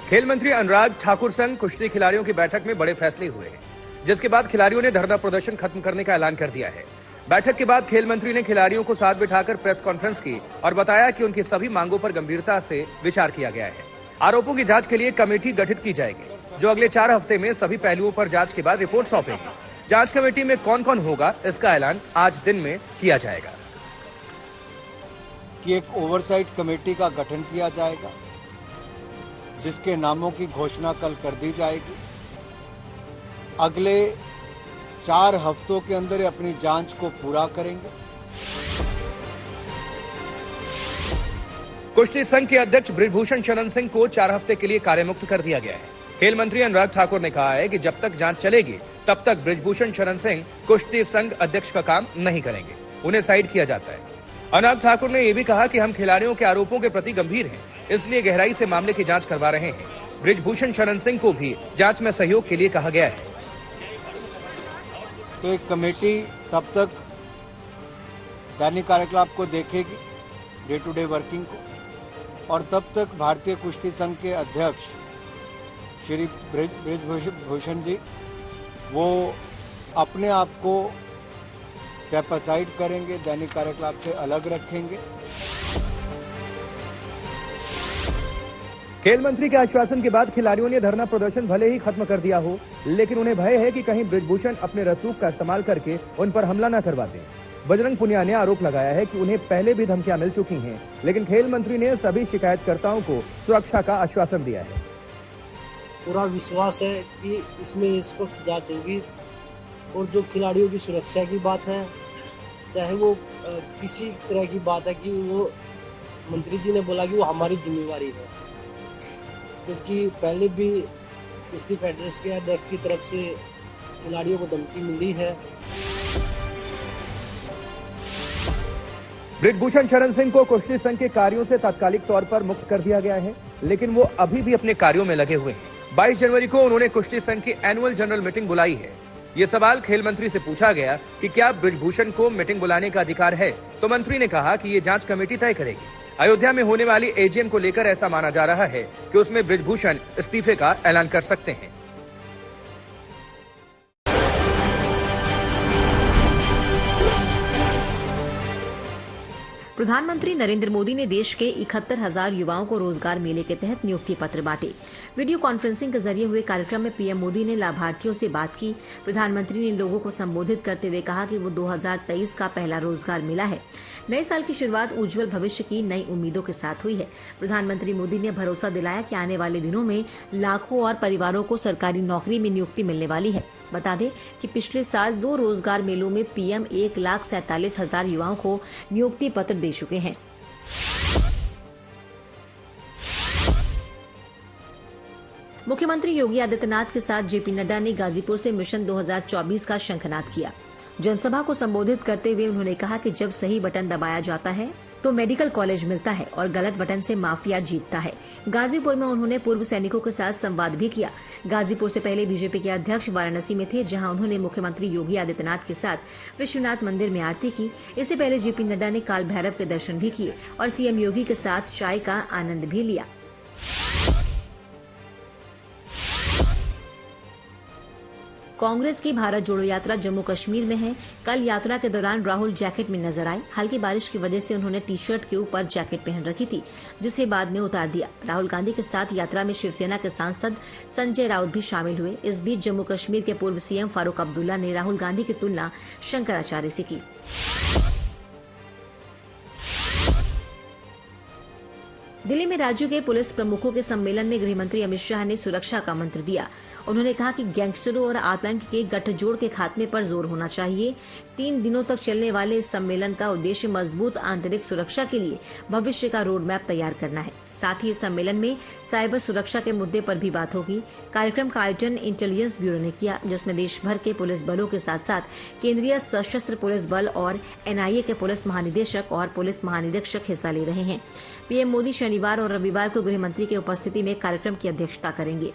खेल मंत्री अनुराग ठाकुर संग कुश्ती खिलाड़ियों की बैठक में बड़े फैसले हुए हैं, जिसके बाद खिलाड़ियों ने धरना प्रदर्शन खत्म करने का ऐलान कर दिया है। बैठक के बाद खेल मंत्री ने खिलाड़ियों को साथ बिठाकर प्रेस कॉन्फ्रेंस की और बताया कि उनकी सभी मांगों पर गंभीरता से विचार किया गया है। आरोपों की जांच के लिए कमेटी गठित की जाएगी, जो अगले 4 हफ्ते में सभी पहलुओं पर जांच के बाद रिपोर्ट सौंपेगी। जांच कमेटी में कौन कौन होगा, इसका ऐलान आज दिन में किया जाएगा। कि एक ओवरसाइट कमेटी का गठन किया जाएगा, जिसके नामों की घोषणा कल कर दी जाएगी। अगले 4 हफ्तों के अंदर अपनी जांच को पूरा करेंगे। कुश्ती संघ के अध्यक्ष बृजभूषण शरण सिंह को 4 हफ्ते के लिए कार्यमुक्त कर दिया गया है। खेल मंत्री अनुराग ठाकुर ने कहा है कि जब तक जांच चलेगी तब तक बृजभूषण शरण सिंह कुश्ती संघ अध्यक्ष का काम नहीं करेंगे, उन्हें साइड किया जाता है। अनुराग ठाकुर ने यह भी कहा कि हम खिलाड़ियों के आरोपों के प्रति गंभीर हैं, इसलिए गहराई से मामले की जांच करवा रहे हैं। बृजभूषण शरण सिंह को भी जांच में सहयोग के लिए कहा गया है। तो एक कमेटी तब तक दैनिक कार्यकलाप को देखेगी, डे टू डे वर्किंग को, और तब तक भारतीय कुश्ती संघ के अध्यक्ष श्री बृजभूषण जी वो अपने आप को स्टेप असाइड करेंगे, दैनिक कार्यकलाप से अलग रखेंगे। खेल मंत्री के आश्वासन के बाद खिलाड़ियों ने धरना प्रदर्शन भले ही खत्म कर दिया हो, लेकिन उन्हें भय है कि कहीं बृजभूषण अपने रसूख का इस्तेमाल करके उन पर हमला न करवा दें। बजरंग पुनिया ने आरोप लगाया है कि उन्हें पहले भी धमकियां मिल चुकी हैं, लेकिन खेल मंत्री ने सभी शिकायतकर्ताओं को सुरक्षा का आश्वासन दिया है। पूरा विश्वास है कि इसमें निष्पक्ष जांच होगी और जो खिलाड़ियों की सुरक्षा की बात है, चाहे वो किसी तरह की बात है, कि वो मंत्री जी ने बोला कि वो हमारी जिम्मेवारी है, क्योंकि पहले भी कुश्ती फेडरेशन के अध्यक्ष की तरफ से खिलाड़ियों को धमकी मिली है। बृजभूषण शरण सिंह को कुश्ती संघ के कार्यों से तात्कालिक तौर पर मुक्त कर दिया गया है, लेकिन वो अभी भी अपने कार्यों में लगे हुए हैं। 22 जनवरी को उन्होंने कुश्ती संघ की एनुअल जनरल मीटिंग बुलाई है। ये सवाल खेल मंत्री से पूछा गया कि क्या बृजभूषण को मीटिंग बुलाने का अधिकार है, तो मंत्री ने कहा कि ये जांच कमेटी तय करेगी। अयोध्या में होने वाली एजीएम को लेकर ऐसा माना जा रहा है कि उसमें बृजभूषण इस्तीफे का ऐलान कर सकते हैं। प्रधानमंत्री नरेंद्र मोदी ने देश के 71,000 युवाओं को रोजगार मेले के तहत नियुक्ति पत्र बांटे। वीडियो कॉन्फ्रेंसिंग के जरिए हुए कार्यक्रम में पीएम मोदी ने लाभार्थियों से बात की। प्रधानमंत्री ने लोगों को संबोधित करते हुए कहा कि वो 2023 का पहला रोजगार मेला है। नए साल की शुरुआत उज्जवल भविष्य की नई उम्मीदों के साथ हुई है। प्रधानमंत्री मोदी ने भरोसा दिलाया कि आने वाले दिनों में लाखों और परिवारों को सरकारी नौकरी में नियुक्ति मिलने वाली है। बता दें कि पिछले साल 2 रोजगार मेलों में पीएम 1,47,000 युवाओं को नियुक्ति पत्र दे चुके हैं। मुख्यमंत्री योगी आदित्यनाथ के साथ जेपी नड्डा ने गाजीपुर से मिशन 2024 का शंखनाद किया। जनसभा को संबोधित करते हुए उन्होंने कहा कि जब सही बटन दबाया जाता है तो मेडिकल कॉलेज मिलता है और गलत बटन से माफिया जीतता है। गाजीपुर में उन्होंने पूर्व सैनिकों के साथ संवाद भी किया। गाजीपुर से पहले बीजेपी के अध्यक्ष वाराणसी में थे, जहां उन्होंने मुख्यमंत्री योगी आदित्यनाथ के साथ विश्वनाथ मंदिर में आरती की। इससे पहले जेपी नड्डा ने काल भैरव के दर्शन भी किए और सीएम योगी के साथ चाय का आनंद भी लिया। कांग्रेस की भारत जोड़ो यात्रा जम्मू कश्मीर में है। कल यात्रा के दौरान राहुल जैकेट में नजर आए। हल्की बारिश की वजह से उन्होंने टी शर्ट के ऊपर जैकेट पहन रखी थी, जिसे बाद में उतार दिया। राहुल गांधी के साथ यात्रा में शिवसेना के सांसद संजय राउत भी शामिल हुए। इस बीच जम्मू कश्मीर के पूर्व सीएम फारूक अब्दुल्ला ने राहुल गांधी की तुलना शंकराचार्य से की। दिल्ली में राज्यों के पुलिस प्रमुखों के सम्मेलन में गृहमंत्री अमित शाह ने सुरक्षा का मंत्र दिया। उन्होंने कहा कि गैंगस्टरों और आतंक के गठजोड़ के खात्मे पर जोर होना चाहिए। 3 दिनों तक चलने वाले इस सम्मेलन का उद्देश्य मजबूत आंतरिक सुरक्षा के लिए भविष्य का रोड मैप तैयार करना है। साथ ही इस सम्मेलन में साइबर सुरक्षा के मुद्दे पर भी बात होगी। कार्यक्रम का आयोजन इंटेलिजेंस ब्यूरो ने किया, जिसमें देश भर के पुलिस बलों के साथ साथ केंद्रीय सशस्त्र पुलिस बल और एनआईए के पुलिस महानिदेशक और पुलिस महानिरीक्षक हिस्सा ले रहे हैं। पीएम मोदी शनिवार और रविवार को गृहमंत्री की उपस्थिति में कार्यक्रम की अध्यक्षता करेंगे।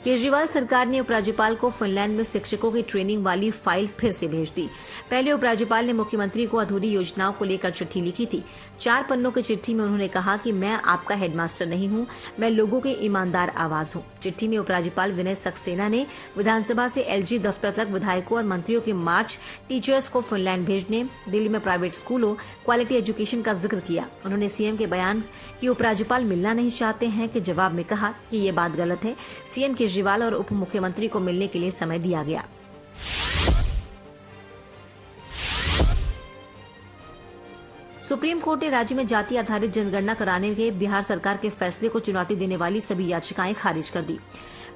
केजरीवाल सरकार ने उपराज्यपाल को फिनलैंड में शिक्षकों की ट्रेनिंग वाली फाइल फिर से भेज दी। पहले उपराज्यपाल ने मुख्यमंत्री को अधूरी योजनाओं को लेकर चिट्ठी लिखी थी। 4 पन्नों की चिट्ठी में उन्होंने कहा कि मैं आपका हेडमास्टर नहीं हूं, मैं लोगों की ईमानदार आवाज हूं। चिट्ठी में उपराज्यपाल विनय सक्सेना ने विधानसभा से एलजी दफ्तर तक विधायकों और मंत्रियों के मार्च टीचर्स को फिनलैंड भेजने, दिल्ली में प्राइवेट स्कूलों, क्वालिटी एजुकेशन का जिक्र किया। उन्होंने सीएम के बयान कि उपराज्यपाल मिलना नहीं चाहते हैं के जवाब में कहा कि ये बात गलत है। सीएम केजरीवाल और उप मुख्यमंत्री को मिलने के लिए समय दिया गया। सुप्रीम कोर्ट ने राज्य में जाति आधारित जनगणना कराने के बिहार सरकार के फैसले को चुनौती देने वाली सभी याचिकाएं खारिज कर दी।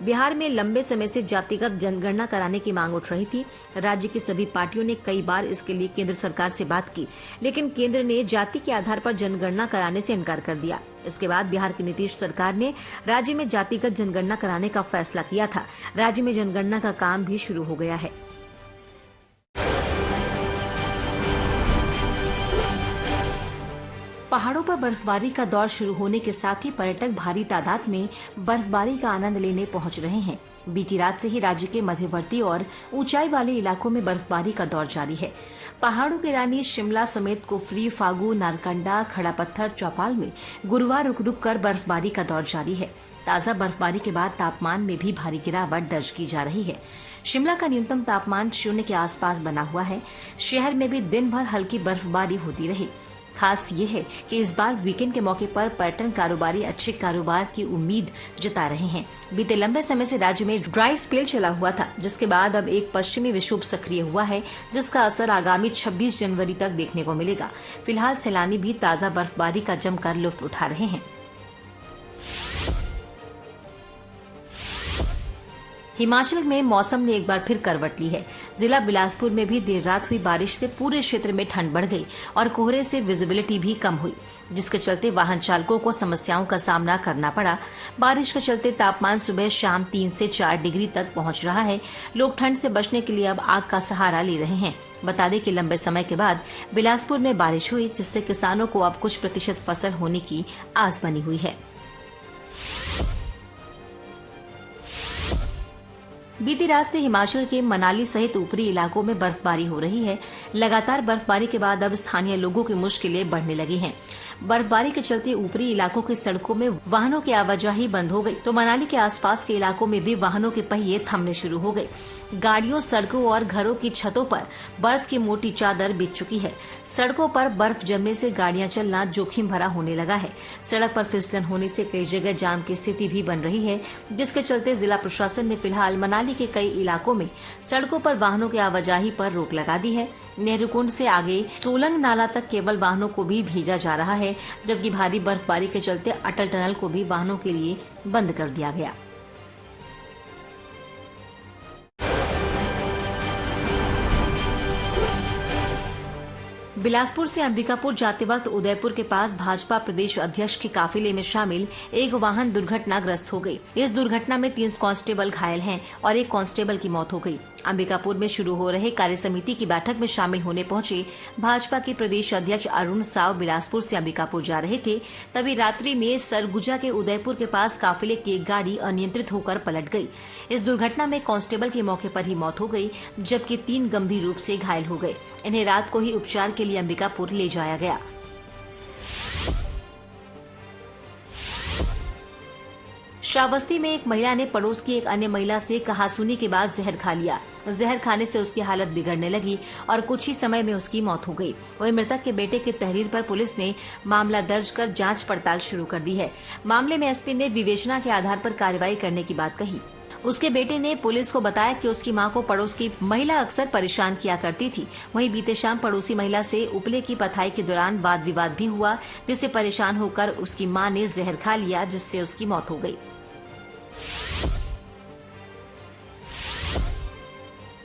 बिहार में लंबे समय से जातिगत जनगणना कराने की मांग उठ रही थी। राज्य की सभी पार्टियों ने कई बार इसके लिए केंद्र सरकार से बात की, लेकिन केंद्र ने जाति के आधार पर जनगणना कराने से इनकार कर दिया। इसके बाद बिहार की नीतीश सरकार ने राज्य में जातिगत जनगणना कराने का फैसला किया था। राज्य में जनगणना का काम भी शुरू हो गया है। पहाड़ों पर बर्फबारी का दौर शुरू होने के साथ ही पर्यटक भारी तादाद में बर्फबारी का आनंद लेने पहुंच रहे हैं। बीती रात से ही राज्य के मध्यवर्ती और ऊंचाई वाले इलाकों में बर्फबारी का दौर जारी है। पहाड़ों की रानी शिमला समेत कुफरी, फागू, नारकंडा, खड़ा पत्थर, चौपाल में गुरुवार रुक रुक कर बर्फबारी का दौर जारी है। ताजा बर्फबारी के बाद तापमान में भी भारी गिरावट दर्ज की जा रही है। शिमला का न्यूनतम तापमान 0 के आसपास बना हुआ है। शहर में भी दिन भर हल्की बर्फबारी होती रही। खास ये है कि इस बार वीकेंड के मौके पर पर्यटन कारोबारी अच्छे कारोबार की उम्मीद जता रहे हैं। बीते लंबे समय से राज्य में ड्राई स्पेल चला हुआ था, जिसके बाद अब एक पश्चिमी विक्षोभ सक्रिय हुआ है, जिसका असर आगामी 26 जनवरी तक देखने को मिलेगा। फिलहाल सैलानी भी ताजा बर्फबारी का जमकर लुत्फ उठा रहे हैं। हिमाचल में मौसम ने एक बार फिर करवट ली है। जिला बिलासपुर में भी देर रात हुई बारिश से पूरे क्षेत्र में ठंड बढ़ गई और कोहरे से विजिबिलिटी भी कम हुई, जिसके चलते वाहन चालकों को समस्याओं का सामना करना पड़ा। बारिश के चलते तापमान सुबह शाम 3 से 4 डिग्री तक पहुंच रहा है। लोग ठंड से बचने के लिए अब आग का सहारा ले रहे हैं। बता दें कि लंबे समय के बाद बिलासपुर में बारिश हुई, जिससे किसानों को अब कुछ प्रतिशत फसल होने की आस बनी हुई है। बीती रात से हिमाचल के मनाली सहित ऊपरी इलाकों में बर्फबारी हो रही है। लगातार बर्फबारी के बाद अब स्थानीय लोगों की मुश्किलें बढ़ने लगी हैं। बर्फबारी के चलते ऊपरी इलाकों की सड़कों में वाहनों की आवाजाही बंद हो गई, तो मनाली के आसपास के इलाकों में भी वाहनों के पहिए थमने शुरू हो गए। गाड़ियों, सड़कों और घरों की छतों पर बर्फ की मोटी चादर बिछ चुकी है। सड़कों पर बर्फ जमने से गाड़ियां चलना जोखिम भरा होने लगा है। सड़क पर फिसलन होने से कई जगह जाम की स्थिति भी बन रही है, जिसके चलते जिला प्रशासन ने फिलहाल मनाली के कई इलाकों में सड़कों पर वाहनों की आवाजाही पर रोक लगा दी है। नेहरूकुंड से आगे सोलंग नाला तक केवल वाहनों को भी भेजा जा रहा है, जबकि भारी बर्फबारी के चलते अटल टनल को भी वाहनों के लिए बंद कर दिया गया। बिलासपुर से अंबिकापुर जाते वक्त उदयपुर के पास भाजपा प्रदेश अध्यक्ष के काफिले में शामिल एक वाहन दुर्घटनाग्रस्त हो गई। इस दुर्घटना में 3 कांस्टेबल घायल हैं और 1 कांस्टेबल की मौत हो गई। अंबिकापुर में शुरू हो रहे कार्य समिति की बैठक में शामिल होने पहुंचे भाजपा के प्रदेश अध्यक्ष अरुण साव बिलासपुर से अंबिकापुर जा रहे थे, तभी रात्रि में सरगुजा के उदयपुर के पास काफिले की एक गाड़ी अनियंत्रित होकर पलट गई। इस दुर्घटना में कांस्टेबल की मौके पर ही मौत हो गई, जबकि 3 गंभीर रूप से घायल हो गए। इन्हें रात को ही उपचार के लिए अंबिकापुर ले जाया गया। श्रावस्ती में एक महिला ने पड़ोस की एक अन्य महिला से कहासुनी के बाद जहर खा लिया। जहर खाने से उसकी हालत बिगड़ने लगी और कुछ ही समय में उसकी मौत हो गई। वहीं मृतक के बेटे की तहरीर पर पुलिस ने मामला दर्ज कर जांच पड़ताल शुरू कर दी है। मामले में एसपी ने विवेचना के आधार पर कार्रवाई करने की बात कही। उसके बेटे ने पुलिस को बताया कि उसकी मां को पड़ोस की महिला अक्सर परेशान किया करती थी। वहीं बीते शाम पड़ोसी महिला से उपले की पथाई के दौरान वाद विवाद भी हुआ, जिससे परेशान होकर उसकी मां ने जहर खा लिया, जिससे उसकी मौत हो गई।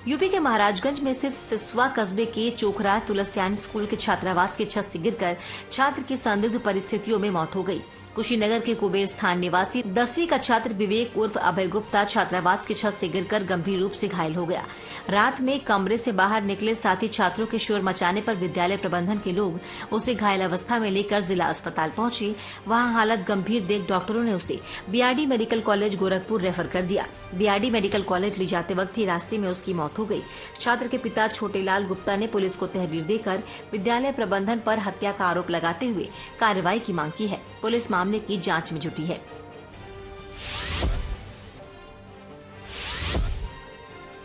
यूपी के महाराजगंज में स्थित सिसवा कस्बे के चोखराज तुलसियानी स्कूल के छात्रावास की छत से गिरकर छात्र की संदिग्ध परिस्थितियों में मौत हो गई। कुशीनगर के कुबेर स्थान निवासी 10वीं का छात्र विवेक उर्फ अभय गुप्ता छात्रावास की छत से गिरकर गंभीर रूप से घायल हो गया। रात में कमरे से बाहर निकले साथी छात्रों के शोर मचाने पर विद्यालय प्रबंधन के लोग उसे घायल अवस्था में लेकर जिला अस्पताल पहुंचे। वहां हालत गंभीर देख डॉक्टरों ने उसे BRD medical college Gorakhpur refer कर दिया। बीआरडी मेडिकल कॉलेज ले जाते वक्त ही रास्ते में उसकी मौत हो गई। छात्र के पिता छोटेलाल गुप्ता ने पुलिस को तहरीर देकर विद्यालय प्रबंधन पर हत्या का आरोप लगाते हुए कार्रवाई की मांग की है। पुलिस मामले की जांच में जुटी है।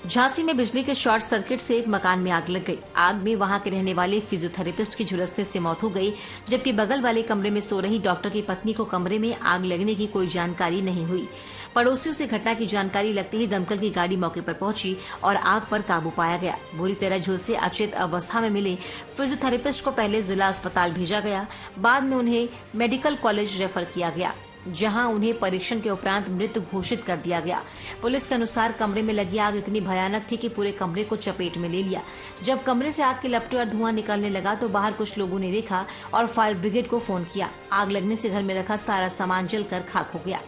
झांसी में बिजली के शॉर्ट सर्किट से एक मकान में आग लग गई। आग में वहां के रहने वाले फिजियोथेरेपिस्ट की झुलसने से मौत हो गई, जबकि बगल वाले कमरे में सो रही डॉक्टर की पत्नी को कमरे में आग लगने की कोई जानकारी नहीं हुई। पड़ोसियों से घटना की जानकारी लगते ही दमकल की गाड़ी मौके पर पहुंची और आग पर काबू पाया गया। बुरी तरह झुलसे अचेत अवस्था में मिले फिजियोथेरेपिस्ट को पहले जिला अस्पताल भेजा गया, बाद में उन्हें मेडिकल कॉलेज रेफर किया गया, जहां उन्हें परीक्षण के उपरांत मृत घोषित कर दिया गया। पुलिस के अनुसार कमरे में लगी आग इतनी भयानक थी कि पूरे कमरे को चपेट में ले लिया। जब कमरे से आग के लपटे और धुआं निकलने लगा तो बाहर कुछ लोगों ने देखा और फायर ब्रिगेड को फोन किया। आग लगने से घर में रखा सारा सामान जलकर खाक हो गया।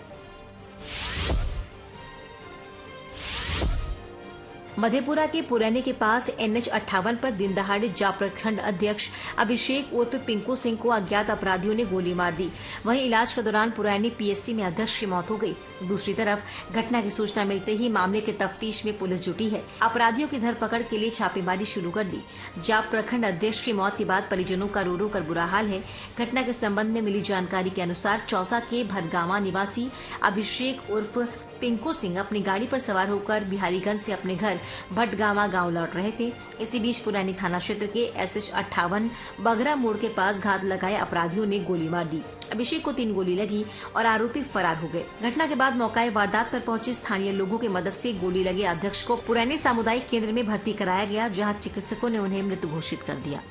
मधेपुरा के पुरैनी के पास NH 58 पर दिन दहाड़े जाप प्रखंड अध्यक्ष अभिषेक उर्फ पिंकू सिंह को अज्ञात अपराधियों ने गोली मार दी। वहीं इलाज के दौरान पुरैनी PSC में अध्यक्ष की मौत हो गई। दूसरी तरफ घटना की सूचना मिलते ही मामले की तफ्तीश में पुलिस जुटी है। अपराधियों की धरपकड़ के लिए छापेमारी शुरू कर दी। जाप प्रखंड अध्यक्ष की मौत के बाद परिजनों का रो रो कर बुरा हाल है। घटना के संबंध में मिली जानकारी के अनुसार चौसा के भटगावा निवासी अभिषेक उर्फ पिंकू सिंह अपनी गाड़ी पर सवार होकर बिहारीगंज से अपने घर भटगावा गांव लौट रहे थे। इसी बीच पुरानी थाना क्षेत्र के SH 58 बगरा मोड़ के पास घात लगाए अपराधियों ने गोली मार दी। अभिषेक को 3 गोली लगी और आरोपी फरार हो गए। घटना के बाद मौके वारदात पर पहुंचे स्थानीय लोगों की मदद से गोली लगे अध्यक्ष को पुराने सामुदायिक केंद्र में भर्ती कराया गया, जहां चिकित्सकों ने उन्हें मृत घोषित कर दिया।